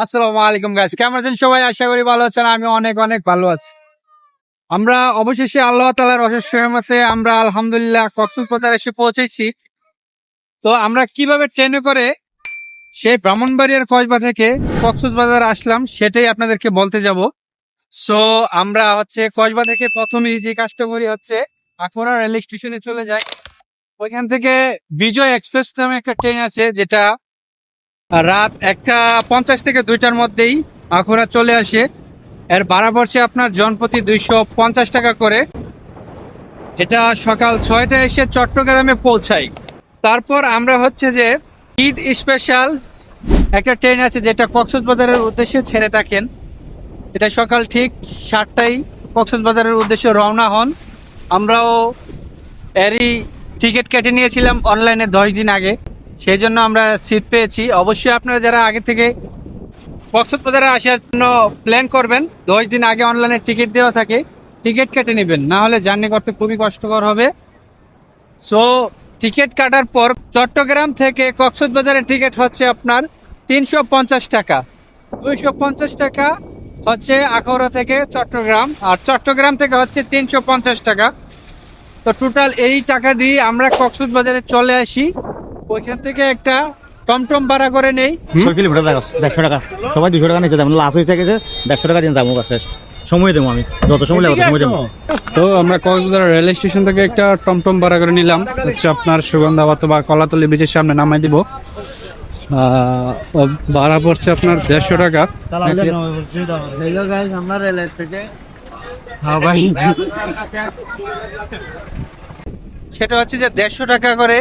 আসসালামু আলাইকুম গাইস, কেমন আছেন সবাই? আশা করি ভালো আছেন। আমি অনেক অনেক ভালো আছি। আমরা অবশেষে আল্লাহ তাআলার অশেষ রহমতে আমরা আলহামদুলিল্লাহ কক্সবাজার এসে পৌঁছেছি। তো আমরা কিভাবে ট্রেনে করে সেই ব্রাহ্মণবাড়িয়ার কসবা থেকে কক্সবাজার আসলাম সেটাই আপনাদেরকে বলতে যাব। সো আমরা কসবা থেকে প্রথমেই যে কাজটা করি আখাউড়া রেল স্টেশনে চলে যাই। ওইখান থেকে বিজয় এক্সপ্রেস নামে একটা ট্রেন আছে, যেটা রাত 1:50 থেকে 2টার মধ্যেই আখাউড়া চলে আসে। এর ভাড়া পড়ছে আপনার জনপ্রতি 250 টাকা করে। এটা সকাল 6টায় এসে চট্টগ্রামে পৌঁছাই। তারপর আমরা যে ঈদ স্পেশাল একটা ট্রেন আছে, যেটা কক্সবাজারের উদ্দেশ্যে ছেড়ে থাকেন। এটা সকাল ঠিক 7টায় কক্সবাজারের উদ্দেশ্যে রওনা হন। আমরাও এরই টিকিট কেটে নিয়েছিলাম অনলাইনে 10 দিন আগে, সেই জন্য আমরা সিট পেয়েছি। অবশ্যই আপনারা যারা আগে থেকে কক্সবাজারে আসার জন্য প্ল্যান করবেন, 10 দিন আগে অনলাইনে টিকিট দেওয়া থাকে, টিকিট কেটে নেবেন, না হলে জার্নি করতে খুবই কষ্টকর হবে। সো টিকিট কাটার পর চট্টগ্রাম থেকে কক্সবাজারের টিকিট হচ্ছে আপনার 350 টাকা। 250 টাকা আখাউড়া থেকে চট্টগ্রাম, আর চট্টগ্রাম থেকে 350 টাকা। তো টোটাল এই টাকা দিয়ে আমরা কক্সবাজারে চলে আসি। ওইখান থেকে একটা টমটম ভাড়া করে নেই। 6 কিলোমিটার 150 টাকা, সবাই 200 টাকা নিতে লাস্ট হয়ে থেকে 150 টাকা দিন যাবো কাছে। সময় দেবো আমি, যত সময় লাগবে সময় দেবো। তো আমরা কক্সবাজার রেল স্টেশন থেকে একটা টমটম ভাড়া করে নিলাম, আপনার সুগন্ধা অথবা কলাতলি বিচের সামনে নামাই দিব। ভাড়া পড়ছে আপনার 150 টাকা। আমরা রেলের থেকে সেটা যে 150 টাকা করে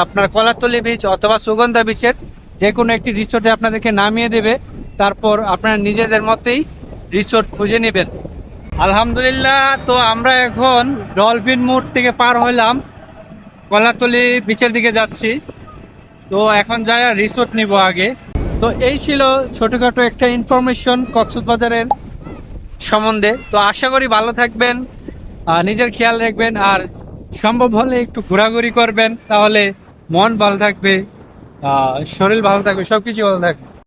আপনার কলাতলি বিচ অথবা সুগন্ধা বিচের যে কোনো একটি রিসোর্টে আপনাদেরকে নামিয়ে দেবে। তারপর আপনারা নিজেদের মতেই রিসোর্ট খুঁজে নেবেন। আলহামদুলিল্লাহ, তো আমরা এখন ডলফিন মোড় থেকে পার হইলাম, কলাতলি বিচের দিকে যাচ্ছি। তো এখন যাই রিসোর্ট নিব আগে। তো এই ছিল ছোটখাটো একটা ইনফরমেশন কক্সবাজারের সম্বন্ধে। তো আশা করি ভালো থাকবেন, নিজের খেয়াল রাখবেন, আর সম্ভব হলে একটু ঘোরাঘুরি করবেন, তাহলে মন ভালো থাকবে, শরীর ভালো থাকবে, সবকিছু ভালো থাকবে।